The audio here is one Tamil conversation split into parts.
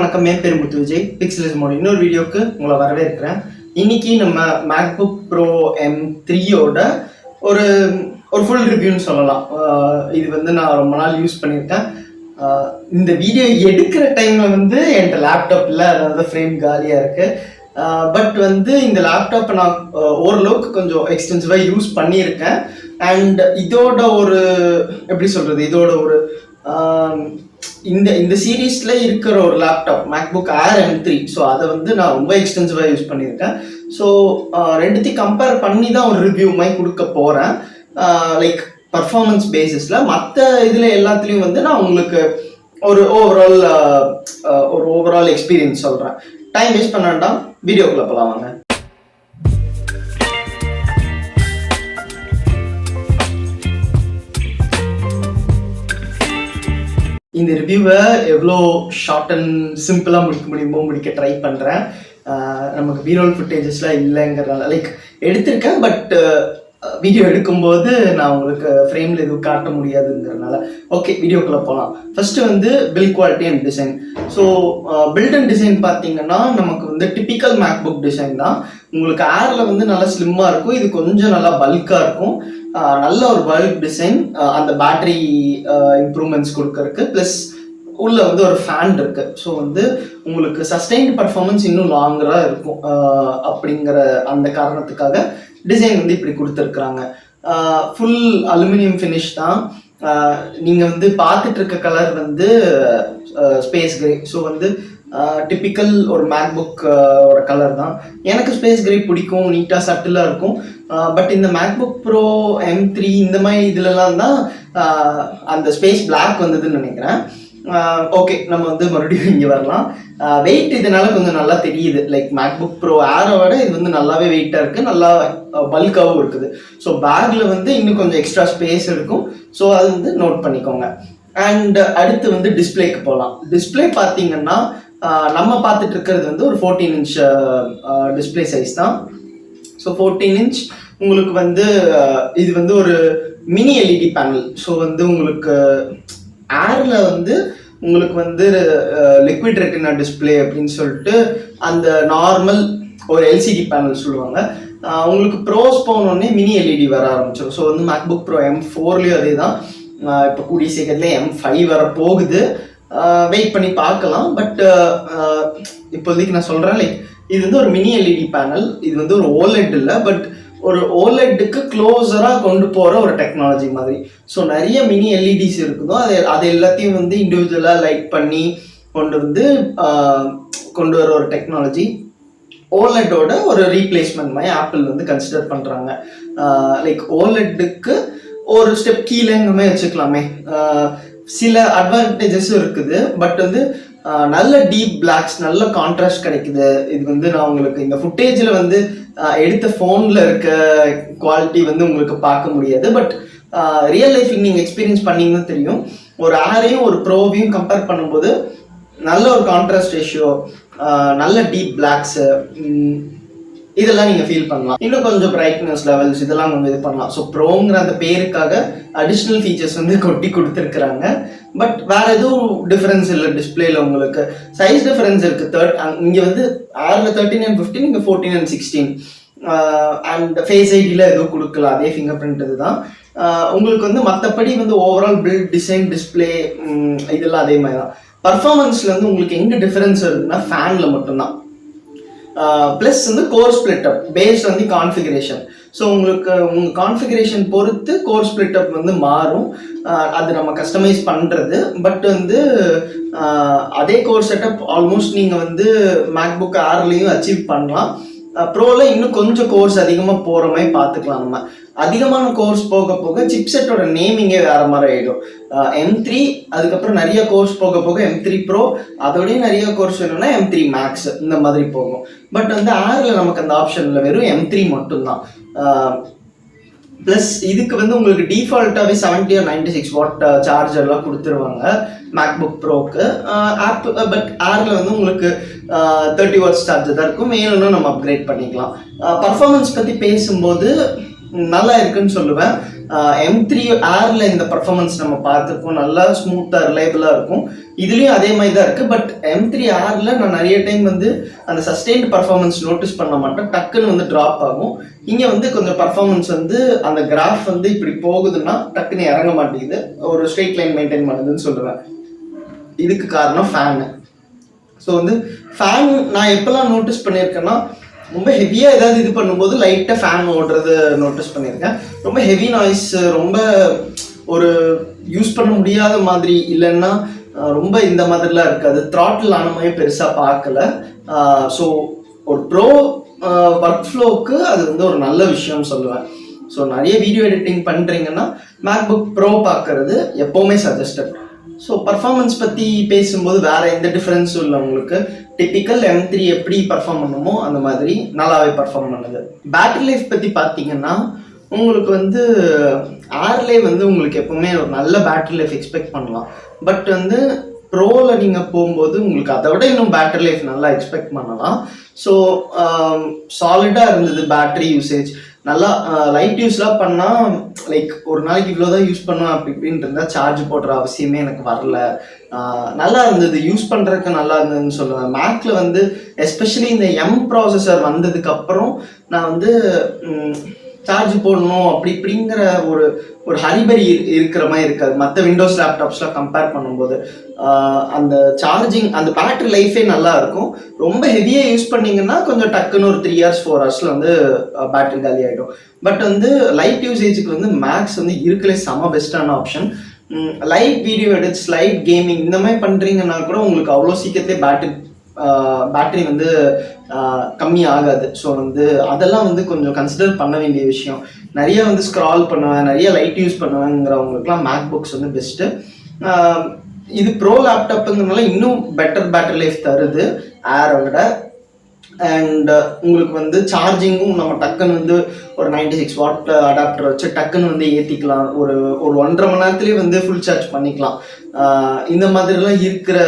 வணக்கம். என் பேர் முத்து விஜய். பிக்சலிசமோட இன்னொரு வீடியோக்கு உங்களை வரவேற்கிறேன். இன்னைக்கு நம்ம மேக்புக் ப்ரோ M3யோட ஒரு ஃபுல் ரிவ்யூன்னு சொல்லலாம். இது வந்து நான் ரொம்ப நாள் யூஸ் பண்ணியிருக்கேன். இந்த வீடியோ எடுக்கிற டைமில் வந்து என்கிட்ட லேப்டாப் இல்லை, அதாவது ஃப்ரேம் காலியாக இருக்குது. பட் வந்து இந்த லேப்டாப்பை நான் ஓரளவுக்கு கொஞ்சம் எக்ஸ்டென்சிவாக யூஸ் பண்ணியிருக்கேன். அண்ட் இதோட ஒரு எப்படி சொல்கிறது, இதோட ஒரு இந்த சீரீஸ்ல இருக்கிற ஒரு laptop MacBook Air M3. So அதை வந்து நான் ரொம்ப எக்ஸ்டென்சிவாக யூஸ் பண்ணியிருக்கேன். ஸோ ரெண்டுத்தையும் கம்பேர் பண்ணி தான் ஒரு ரிவ்யூ மாதிரி கொடுக்க போகிறேன். லைக் பர்ஃபார்மன்ஸ் பேசிஸில் மற்ற இதில் எல்லாத்துலேயும் வந்து நான் உங்களுக்கு ஒரு ஓவரால் எக்ஸ்பீரியன்ஸ் சொல்கிறேன். டைம் வேஸ்ட் பண்ண வேண்டாம், வீடியோக்குள்ளே போகலாம் வாங்க. இந்த ரிவ்யூவை எவ்வளோ ஷார்ட் அண்ட் சிம்பிளாக முடிக்க முடியுமோ முடிக்க ட்ரை பண்ணுறேன். நமக்கு பீரோல் ஃபுட்டேஜஸ்லாம் இல்லைங்கிறனால லைக் எடுத்திருக்கேன், பட் வீடியோ எடுக்கும்போது நான் உங்களுக்கு ஃப்ரேமில் எதுவும் காட்ட முடியாதுங்கிறனால ஓகே வீடியோக்குள்ளே போகலாம். ஃபஸ்ட்டு வந்து build quality and design. So build and design பார்த்தீங்கன்னா நமக்கு வந்து டிப்பிக்கல் மேக்புக் டிசைன் தான். உங்களுக்கு ஏரில் வந்து நல்லா ஸ்லிம்மாக இருக்கும், இது கொஞ்சம் நல்லா பல்காக இருக்கும். நல்ல ஒரு பல்க் டிசைன், அந்த பேட்டரி இம்ப்ரூவ்மெண்ட்ஸ் கொடுக்கறதுக்கு, ப்ளஸ் உள்ள வந்து ஒரு ஃபேன் இருக்கு. ஸோ வந்து உங்களுக்கு சஸ்டைன்டு பர்ஃபார்மன்ஸ் இன்னும் லாங்கராக இருக்கும். அப்படிங்கிற அந்த காரணத்துக்காக டிசைன் வந்து இப்படி கொடுத்துருக்குறாங்க. ஃபுல் அலுமினியம் ஃபினிஷ் தான். நீங்கள் வந்து பார்த்துட்டு இருக்க கலர் வந்து ஸ்பேஸ் கிரே. ஸோ வந்து டிப்பிக்கல் ஒரு மேக்புக் ஒரு கலர் தான். எனக்கு ஸ்பேஸ் கிரே பிடிக்கும், நீட்டாக சட்டிலாக இருக்கும். பட் இந்த மேக்புக் ப்ரோ M3 இந்த மாதிரி இதுலலாம் தான் அந்த ஸ்பேஸ் பிளாக் வந்ததுன்னு நினைக்கிறேன். ஓகே, நம்ம வந்து மறுபடியும் இங்கே வரலாம். வெயிட் இதனால கொஞ்சம் நல்லா தெரியுது. லைக் மேக்புக் ப்ரோ ஏரோட இது வந்து நல்லாவே வெயிட்டாக இருக்குது, நல்லா பல்காகவும் இருக்குது. ஸோ பேக்கில் வந்து இன்னும் கொஞ்சம் எக்ஸ்ட்ரா ஸ்பேஸ் இருக்கும். ஸோ அது வந்து நோட் பண்ணிக்கோங்க. அண்ட் அடுத்து வந்து டிஸ்பிளேக்கு போகலாம். டிஸ்பிளே பார்த்தீங்கன்னா நம்ம பார்த்துட்டு இருக்கிறது வந்து ஒரு 14 இன்ச் டிஸ்பிளே சைஸ் தான். ஸோ 14 இன்ச் உங்களுக்கு வந்து இது வந்து ஒரு மினி எல்இடி பேனல். ஸோ வந்து உங்களுக்கு ஏரில் வந்து உங்களுக்கு வந்து லிக்விட் ரெட்டினா டிஸ்பிளே அப்படின்னு சொல்லிட்டு அந்த நார்மல் ஒரு எல்சிடி பேனல் சொல்லுவாங்க. உங்களுக்கு ப்ரோஸ் போனோடனே மினி எல்இடி வர ஆரம்பிச்சிடும். ஸோ வந்து மேக்புக் ப்ரோ M4லேயும் அதே தான். இப்போ கூடிய சீக்கிரத்துலேயே M5 வர போகுது. வெயிட் பண்ணி பார்க்கலாம். பட் இப்போதைக்கு நான் சொல்கிறேன், லைக் இது வந்து ஒரு மினி எல்இடி பேனல். இது வந்து ஒரு ஓலெட் இல்லை, பட் ஒரு ஓலெட்டுக்கு க்ளோஸராக கொண்டு போகிற ஒரு டெக்னாலஜி மாதிரி. ஸோ நிறைய மினி எல்இடிஸ் இருக்குதோ அது எல்லாத்தையும் வந்து இண்டிவிஜுவலாக லைட் பண்ணி கொண்டு வர ஒரு டெக்னாலஜி. ஓலெட்டோட ஒரு ரீப்ளேஸ்மெண்ட் மாதிரி ஆப்பிள் வந்து கன்சிடர் பண்ணுறாங்க. லைக் ஓலெட்டுக்கு ஒரு ஸ்டெப் கீழேங்கிற மாதிரி வச்சுக்கலாமே. சில அட்வான்டேஜஸும் இருக்குது, பட் வந்து நல்ல டீப் பிளாக்ஸ், நல்ல கான்ட்ராஸ்ட் கிடைக்குது. இது வந்து நான் உங்களுக்கு இந்த ஃபுட்டேஜில் வந்து எடுத்த ஃபோனில் இருக்க குவாலிட்டி வந்து உங்களுக்கு பார்க்க முடியாது. பட் ரியல் லைஃப் நீங்கள் எக்ஸ்பீரியன்ஸ் பண்ணிங்கன்னு தெரியும். ஒரு ஏரையும் ஒரு ப்ரோவையும் கம்பேர் பண்ணும்போது நல்ல ஒரு கான்ட்ராஸ்ட் ரேஷியோ, நல்ல டீப் பிளாக்ஸு, இதெல்லாம் நீங்கள் ஃபீல் பண்ணலாம். இன்னும் கொஞ்சம் பிரைட்னஸ் லெவல்ஸ் இதெல்லாம் கொஞ்சம் இது பண்ணலாம். ஸோ ப்ரோங்கிற அந்த பேருக்காக அடிஷ்னல் ஃபீச்சர்ஸ் வந்து கொட்டி கொடுத்துருக்குறாங்க. பட் வேறு எதுவும் டிஃப்ரென்ஸ் இல்லை டிஸ்பிளேல. உங்களுக்கு சைஸ் டிஃப்ரென்ஸ் இருக்குது. இங்கே வந்து ஏரில் 13 and 15, இங்கே 14 and 16. அண்ட் ஃபேஸ் ஐடியில் எதுவும் கொடுக்கல, அதே ஃபிங்கர் பிரிண்ட் இது தான். உங்களுக்கு வந்து மற்றபடி வந்து ஓவரால் பில்ட் டிசைன் டிஸ்பிளே இதெல்லாம் அதே மாதிரி தான். பர்ஃபார்மன்ஸில் வந்து உங்களுக்கு எங்கே டிஃப்ரென்ஸ் வருதுன்னா ஃபேனில் மட்டும்தான். ப்ளஸ் வந்து கோர் ஸ்பிளிட் அப் பேஸ்ட் வந்து கான்ஃபிகரேஷன். ஸோ உங்களுக்கு உங்கள் கான்ஃபிகரேஷன் பொறுத்து கோர் ஸ்பிளிட் அப் வந்து மாறும். அது நம்ம கஸ்டமைஸ் பண்ணுறது. பட் வந்து அதே கோர் செட்டப் ஆல்மோஸ்ட் நீங்கள் வந்து மேக்புக் ஏர்லேயும் அச்சீவ் பண்ணலாம். ப்ரோவில் இன்னும் கொஞ்சம் கோர்ஸ் அதிகமாக போகிற மாதிரி பார்த்துக்கலாம். நம்ம அதிகமான கோர்ஸ் போக போக சிப்செட்டோட நேமிங்கே வேறு மாதிரி ஆகிடும். M3 அதுக்கப்புறம் நிறைய கோர்ஸ் போக போக M3 ப்ரோ, அதோடய நிறைய கோர்ஸ் வேணும்னா M3 மேக்ஸ் இந்த மாதிரி போகும். பட் வந்து ஏரில் நமக்கு அந்த ஆப்ஷனில் வெறும் M3 மட்டும்தான். ப்ளஸ் இதுக்கு வந்து உங்களுக்கு டிஃபால்ட்டாகவே 70 or 96 வாட் சார்ஜர்லாம் கொடுத்துருவாங்க மேக்புக் ப்ரோக்கு. பட் ஏரில் வந்து உங்களுக்கு 30 வாட்ஸ் சார்ஜர் தான் இருக்கும். வேணும்னா நம்ம அப்கிரேட் பண்ணிக்கலாம். பர்ஃபார்மன்ஸ் பற்றி பேசும்போது நல்லா இருக்குன்னு சொல்லுவேன். M3 ஏர்ல இந்த பர்ஃபார்மன்ஸ் நம்ம பார்த்துருக்கோம், நல்லா ஸ்மூத்தாக ரிலையபிளாக இருக்கும். இதுலேயும் அதே மாதிரி தான் இருக்குது. பட் M3 ஏர்ல நான் நிறைய டைம் வந்து அந்த சஸ்டெயின்ட் பர்ஃபார்மன்ஸ் நோட்டீஸ் பண்ண மாட்டேன், டக்குன்னு வந்து ட்ராப் ஆகும். இங்கே வந்து கொஞ்சம் பர்ஃபார்மன்ஸ் வந்து அந்த கிராஃப் வந்து இப்படி போகுதுன்னா டக்குன்னு இறங்க மாட்டேங்குது, ஒரு ஸ்ட்ரெயிட் லைன் மெயின்டைன் பண்ணுதுன்னு சொல்லுவேன். இதுக்கு காரணம் ஃபேனு. ஸோ வந்து ஃபேன் நான் எப்போல்லாம் நோட்டீஸ் பண்ணியிருக்கேன்னா, ரொம்ப ஹெவியாக ஏதாவது இது பண்ணும்போது லைட்டாக ஃபேன் ஓடுறது நோட்டீஸ் பண்ணியிருக்கேன். ரொம்ப ஹெவி நாய்ஸ், ரொம்ப ஒரு யூஸ் பண்ண முடியாத மாதிரி, இல்லைன்னா ரொம்ப இந்த மாதிரிலாம் இருக்காது. த்ராட்டில் ஆன மாதிரி பெருசாக பார்க்கல. ஸோ ஒரு ப்ரோ ஒர்க் ஃப்ளோவுக்கு அது வந்து ஒரு நல்ல விஷயம்னு சொல்லுவேன். ஸோ நிறைய வீடியோ எடிட்டிங் பண்ணுறீங்கன்னா மேக்புக் ப்ரோ பார்க்கறது எப்போவுமே சஜஸ்டட். ஸோ பர்ஃபார்மன்ஸ் பற்றி பேசும்போது வேறு எந்த டிஃப்ரென்ஸும் இல்லை உங்களுக்கு. டிப்பிக்கல் M3 எப்படி பர்ஃபார்ம் பண்ணுமோ அந்த மாதிரி நல்லாவே பர்ஃபார்ம் பண்ணுது. பேட்டரி லைஃப் பற்றி பார்த்தீங்கன்னா உங்களுக்கு வந்து ஏர்லே வந்து உங்களுக்கு எப்போவுமே ஒரு நல்ல பேட்டரி லைஃப் எக்ஸ்பெக்ட் பண்ணலாம். பட் வந்து ப்ரோவில் நீங்கள் போகும்போது உங்களுக்கு அதை விட இன்னும் பேட்டரி லைஃப் நல்லா எக்ஸ்பெக்ட் பண்ணலாம். ஸோ சாலிடாக இருந்தது பேட்டரி யூசேஜ். நல்லா லைட் யூஸ்லாம் பண்ணால் லைக் ஒரு நாளைக்கு இவ்வளோ தான் யூஸ் பண்ணுவேன் அப்படி இப்படின்ட்டு இருந்தால் சார்ஜ் போடுற அவசியமே எனக்கு வரல. நல்லா இருந்தது, யூஸ் பண்ணுறதுக்கு நல்லா இருந்ததுன்னு சொல்லுவேன். மேக்கில் வந்து எஸ்பெஷலி இந்த ப்ராசஸர் வந்ததுக்கப்புறம் நான் வந்து சார்ஜ் போடணும் அப்படி இப்படிங்கிற ஒரு ஹரிபரி இருக்கிற மாதிரி இருக்காது மற்ற விண்டோஸ் லேப்டாப்ஸ்லாம் கம்பேர் பண்ணும்போது. அந்த சார்ஜிங், அந்த பேட்டரி லைஃபே நல்லா இருக்கும். ரொம்ப ஹெவியாக யூஸ் பண்ணிங்கன்னா கொஞ்சம் டக்குன்னு ஒரு 3 hours 4 hours வந்து பேட்டரி காலி ஆகிடும். பட் வந்து லைட் யூசேஜுக்கு வந்து மேக்ஸ் வந்து இருக்கலே செம பெஸ்ட்டான option. Light video edits, light gaming இந்த மாதிரி பண்ணுறீங்கன்னா கூட உங்களுக்கு அவ்வளோ சீக்கிரத்திலே பேட்டரி வந்து கம்மி ஆகாது. ஸோ வந்து அதெல்லாம் வந்து கொஞ்சம் கன்சிடர் பண்ண வேண்டிய விஷயம். நிறைய வந்து ஸ்க்ரால் பண்ணுவேன், நிறைய லைட் யூஸ் பண்ணுவேங்கிறவங்களுக்குலாம் மேக் புக்ஸ் வந்து பெஸ்ட்டு. இது ப்ரோ லேப்டாப்புங்கிறதுனால இன்னும் பெட்டர் பேட்டரி லைஃப் தருது ஏரை விட. அண்ட் உங்களுக்கு வந்து சார்ஜிங்கும் நம்ம டக்குன்னு வந்து ஒரு 96 watt அடாப்டர் வச்சு டக்குன்னு வந்து ஏற்றிக்கலாம். ஒரு 1.5 மணி நேரத்துலேயே வந்து ஃபுல் சார்ஜ் பண்ணிக்கலாம். இந்த மாதிரிலாம் இருக்கிற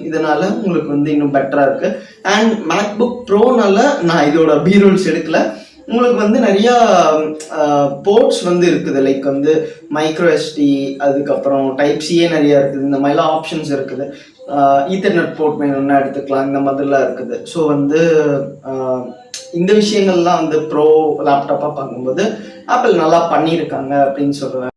இதனால உங்களுக்கு வந்து இன்னும் பெட்டராக இருக்குது. அண்ட் மேக்புக் ப்ரோனால நான் இதோட பீரோல்ஸ் எடுக்கல. உங்களுக்கு வந்து நிறையா போர்ட்ஸ் வந்து இருக்குது, லைக் வந்து மைக்ரோ எஸ்டி, அதுக்கப்புறம் டைப் சியே நிறையா இருக்குது. இந்த மாதிரிலாம் ஆப்ஷன்ஸ் இருக்குது. ஈத்தர்நெட் போர்ட் வேணும்னா எடுத்துக்கலாம், இந்த மாதிரிலாம் இருக்குது. ஸோ வந்து இந்த விஷயங்கள்லாம் வந்து ப்ரோ லேப்டாப்பாக பார்க்கும்போது ஆப்பிள் நல்லா பண்ணியிருக்காங்க அப்படின்னு சொல்லுவேன்.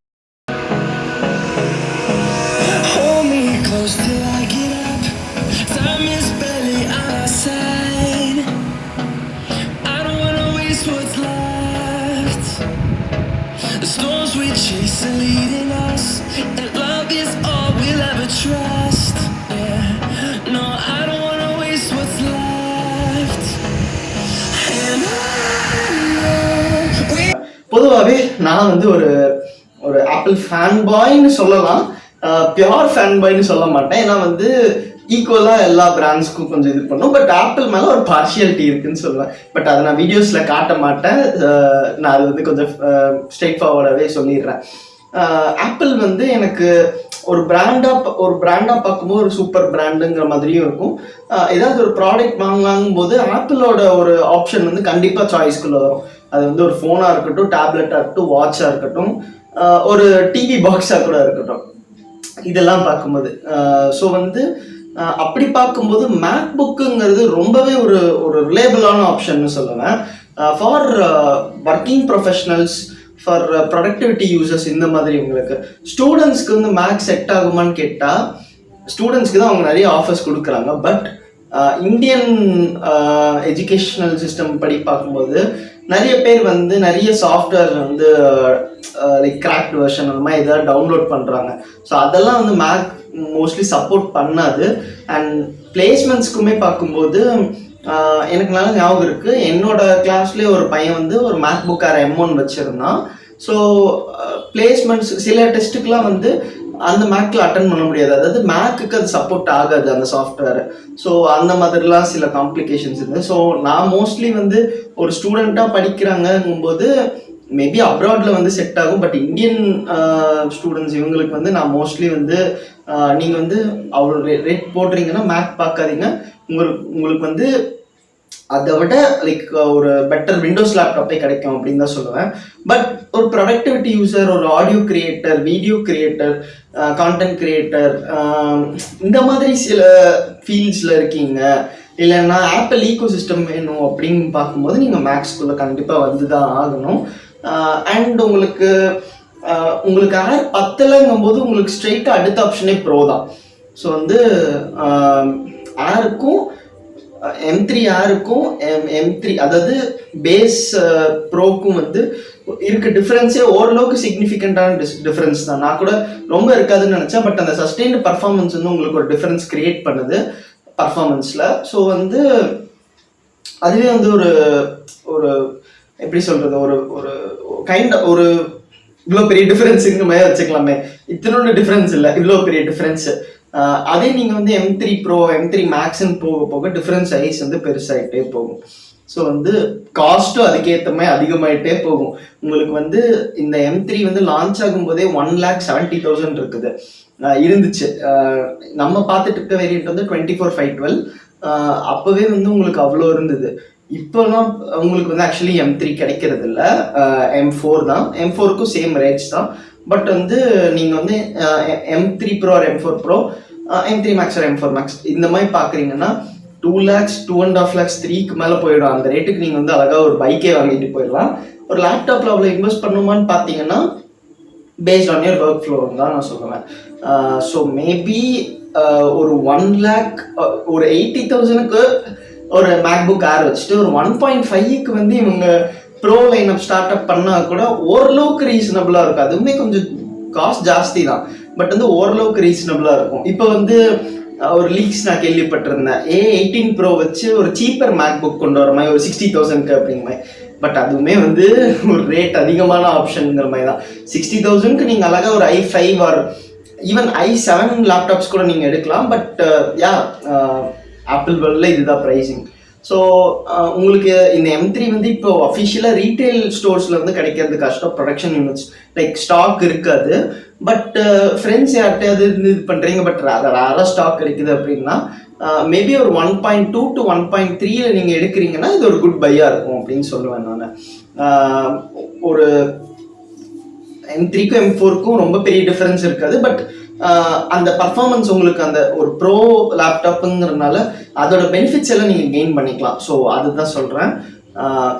பொதுவாகவே நான் வந்து ஒரு ஆப்பிள் ஃபேன் பாய்ன்னு சொல்லலாம், பியோர் ஃபேன் பாய்ன்னு சொல்ல மாட்டேன். ஏன்னா வந்து ஈக்குவலாக எல்லா பிராண்ட்ஸ்க்கும் கொஞ்சம் இது பண்ணும். பட் ஆப்பிள் மேலே ஒரு பார்ஷியாலிட்டி இருக்குன்னு சொல்லுவேன். பட் அதை நான் வீடியோஸில் காட்ட மாட்டேன். நான் அது வந்து கொஞ்சம் ஸ்ட்ரெயிட் ஃபார்வர்டாகவே சொல்லிடுறேன். ஆப்பிள் வந்து எனக்கு ஒரு பிராண்டாக பார்க்கும்போது ஒரு சூப்பர் பிராண்டுங்கிற மாதிரியும் இருக்கும். ஏதாவது ஒரு ப்ராடக்ட் வாங்கும் போது ஆப்பிளோட ஒரு ஆப்ஷன் வந்து கண்டிப்பாக சாய்ஸ்குள்ளே வரும். அது வந்து ஒரு ஃபோனாக இருக்கட்டும், டேப்லெட்டாக இருக்கட்டும், வாட்சாக இருக்கட்டும், ஒரு டிவி பாக்ஸாக கூட இருக்கட்டும், இதெல்லாம் பார்க்கும்போது. ஸோ வந்து அப்படி பார்க்கும்போது மேக் புக்குங்கிறது ரொம்பவே ஒரு ரிலேபிளான ஆப்ஷன்னு சொல்லுவேன். For working professionals, for productivity users, இந்த மாதிரி உங்களுக்கு ஸ்டூடெண்ட்ஸ்க்கு வந்து மேக் செட் ஆகுமான்னு கேட்டால் ஸ்டூடெண்ட்ஸ்க்கு தான் அவங்க நிறைய ஆஃபர்ஸ் கொடுக்குறாங்க. பட் இந்தியன் எஜுகேஷ்னல் சிஸ்டம் படி பார்க்கும்போது நிறைய பேர் வந்து நிறைய சாஃப்ட்வேர் வந்து லைக் கிராக்ட் வெர்ஷன் அந்த மாதிரி எதாவது டவுன்லோட் பண்ணுறாங்க. ஸோ அதெல்லாம் வந்து மேக் மோஸ்ட்லி சப்போர்ட் பண்ணாது. அண்ட் பிளேஸ்மெண்ட்ஸ்க்குமே பார்க்கும்போது எனக்கு நல்லா ஞாபகம் இருக்குது, என்னோட கிளாஸ்லேயே ஒரு பையன் வந்து ஒரு மேக் புக் ஆர் M1 வச்சுருந்தான். ஸோ பிளேஸ்மெண்ட்ஸ் சில டெஸ்ட்டுக்கெலாம் வந்து அந்த மேக்கில் அட்டன் பண்ண முடியாது, அதாவது மேக்குக்கு அது சப்போர்ட் ஆகாது அந்த சாஃப்ட்வேர். ஸோ அந்த மாதிரிலாம் சில காம்ப்ளிகேஷன்ஸ் இருக்குது. ஸோ நான் மோஸ்ட்லி வந்து ஒரு ஸ்டூடெண்ட்டாக படிக்கிறாங்கும்போது மேபி அப்ராடில் வந்து செட் ஆகும். பட் இந்தியன் ஸ்டூடெண்ட்ஸ் இவங்களுக்கு வந்து நான் மோஸ்ட்லி வந்து நீங்கள் வந்து அவ்வளோ ரேட் போடுறீங்கன்னா மேக் பார்க்காதீங்க. உங்களுக்கு வந்து அதை விட லைக் ஒரு பெட்டர் விண்டோஸ் லேப்டாப்பே கிடைக்கும் அப்படின்னு தான் சொல்லுவேன். பட் ஒரு ப்ரொடக்டிவிட்டி யூசர், ஒரு audio creator, video creator, content creator, இந்த மாதிரி சில ஃபீல்ட்ஸில் இருக்கீங்க, இல்லைன்னா ஆப்பிள் ஈகோ சிஸ்டம் வேணும் அப்படின்னு பார்க்கும்போது நீங்கள் மேக்ஸ்குள்ளே கண்டிப்பாக வந்து தான் ஆகணும். அண்ட் உங்களுக்கு ஏர் 10லங்கும் போது உங்களுக்கு ஸ்ட்ரெயிட்டாக அடுத்த ஆப்ஷனே ப்ரோ தான். ஸோ வந்து ஏருக்கும் M3 ஏருக்கும் M3 அதாவது பேஸ் ப்ரோக்கும் வந்து இருக்க டிஃப்ரென்ஸே ஓரளவுக்கு சிக்னிஃபிகண்டான டிஃப்ரென்ஸ் தான். நான் கூட ரொம்ப இருக்காதுன்னு நினச்சேன், பட் அந்த சஸ்டெயின்டு பர்ஃபார்மன்ஸ் வந்து உங்களுக்கு ஒரு டிஃப்ரென்ஸ் கிரியேட் பண்ணுது பர்ஃபார்மன்ஸில். ஸோ வந்து அதுவே வந்து ஒரு ஒரு எப்படி சொல்கிறது, ஒரு ஒரு கைண்ட் ஒரு இவ்வளோ பெரிய டிஃப்ரென்ஸுங்கிற மாதிரி வச்சுக்கலாமே. இத்தனோட டிஃப்ரென்ஸ் இல்லை, இவ்வளோ பெரிய டிஃப்ரென்ஸு. அதே நீங்கள் வந்து M3 Pro, M3 Maxன்னு போக போக டிஃப்ரென்ஸ் சைஸ் வந்து பெருசாகிட்டே போகும். ஸோ வந்து காஸ்ட்டும் அதுக்கேற்ற மாதிரி அதிகமாகிட்டே போகும். உங்களுக்கு வந்து இந்த M3 வந்து லான்ச் ஆகும்போதே 1,70,000 இருக்குது இருந்துச்சு. நம்ம பார்த்துட்டு இருக்க வேரியன்ட் வந்து 24,512. அப்போவே வந்து உங்களுக்கு அவ்வளோ இருந்தது. இப்போலாம் உங்களுக்கு வந்து ஆக்சுவலி M3 கிடைக்கிறது இல்லை, M4 தான். M4க்கும் சேம் ரேட்ஸ் தான். பட் வந்து நீங்கள் வந்து M3 Pro or M4 Pro, M3 Max or M4 Max இந்த மாதிரி பார்க்குறீங்கன்னா 2 lakhs, 2.5 lakhs, 3க்கு மேலே போயிடும். அந்த ரேட்டுக்கு நீங்கள் வந்து அழகாக ஒரு பைக்கே வாங்கிட்டு போயிடலாம். ஒரு லேப்டாப்பில் அவ்வளோ இன்வெஸ்ட் பண்ணுமான்னு பார்த்தீங்கன்னா based on your work flow தான் நான் சொல்லுவேன். ஸோ மேபி ஒரு 1 lakh, ஒரு 80,000க்கு ஒரு மேக்புக் ஏர் வச்சுட்டு ஒரு 1.5க்கு வந்து இவங்க bro line up start up பண்ணால் கூட ஓரளவுக்கு ரீசனபிளாக இருக்கும். அதுவுமே கொஞ்சம் காஸ்ட் ஜாஸ்தி தான், பட் வந்து ஓரளவுக்கு ரீசனபிளாக இருக்கும். இப்போ வந்து ஒரு லீக்ஸ் நான் கேள்விப்பட்டிருந்தேன், A18 Pro வச்சு ஒரு சீப்பர் மேக்புக் கொண்டு வர மாதிரி ஒரு 60,000க்கு அப்படிங்கிற மாதிரி. பட் அதுவுமே வந்து ஒரு ரேட் அதிகமான ஆப்ஷனுங்கிற மாதிரி தான். 60,000க்கு நீங்கள் அழகாக ஒரு i5 R even i7 laptops கூட நீங்கள் எடுக்கலாம். பட் ஆப்பிள் வேர்ல்டில் இதுதான் ப்ரைஸிங். ஸோ உங்களுக்கு இந்த M3 வந்து இப்போ அஃபிஷியலாக ரீட்டைல் ஸ்டோர்ஸில் வந்து கிடைக்கிறது கஷ்டம். ப்ரொடக்ஷன் யூனிட்ஸ் லைக் ஸ்டாக் இருக்காது. பட் ஃப்ரெண்ட்ஸ் யார்கிட்டையாவது இருந்து இது பண்ணுறீங்க, பட் ரேராக ஸ்டாக் கிடைக்குது அப்படின்னா மேபி ஒரு 1.2 to 1.3ல நீங்கள் எடுக்கிறீங்கன்னா இது ஒரு குட் பையாக இருக்கும் அப்படின்னு சொல்லுவேன் நான். ஒரு M3க்கும் M4க்கும் ரொம்ப பெரிய டிஃப்ரென்ஸ் இருக்காது. பட் அந்த பர்ஃபார்மன்ஸ் உங்களுக்கு அந்த ஒரு ப்ரோ லேப்டாப்புங்கிறதுனால அதோட பெனிஃபிட்ஸ் எல்லாம் நீங்கள் கெயின் பண்ணிக்கலாம். ஸோ அதுதான் சொல்கிறேன்.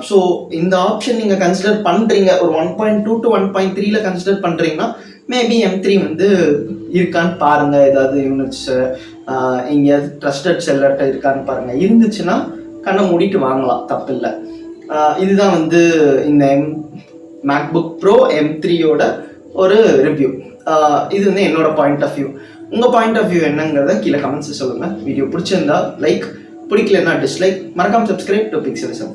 ஸோ இந்த ஆப்ஷன் நீங்கள் கன்சிடர் பண்ணுறீங்க, ஒரு 1.2 to 1.3ல கன்சிடர் பண்ணுறீங்கன்னா மேபி M3 வந்து இருக்கான்னு பாருங்கள். ஏதாவது யூனிட்ஸு எங்கேயாவது ட்ரஸ்டட் செல்லர்கிட்ட இருக்கான்னு பாருங்கள். இருந்துச்சுன்னா கண்ணை மூடிட்டு வாங்கலாம், தப்பில்லை. இதுதான் வந்து இந்த மேக்புக் ப்ரோ M3யோட ஒரு ரிவ்யூ. இது வந்து என்னோட பாயிண்ட் ஆஃப் வியூ. உங்கள் பாயிண்ட் ஆஃப் வியூ என்னங்கிறத கீழே கமெண்ட்ஸ் சொல்லுங்கள். வீடியோ பிடிச்சிருந்தா லைக், பிடிக்கலன்னா டிஸ்லைக். மறக்காம சப்ஸ்கிரைப் டு பிக்சலிசம்.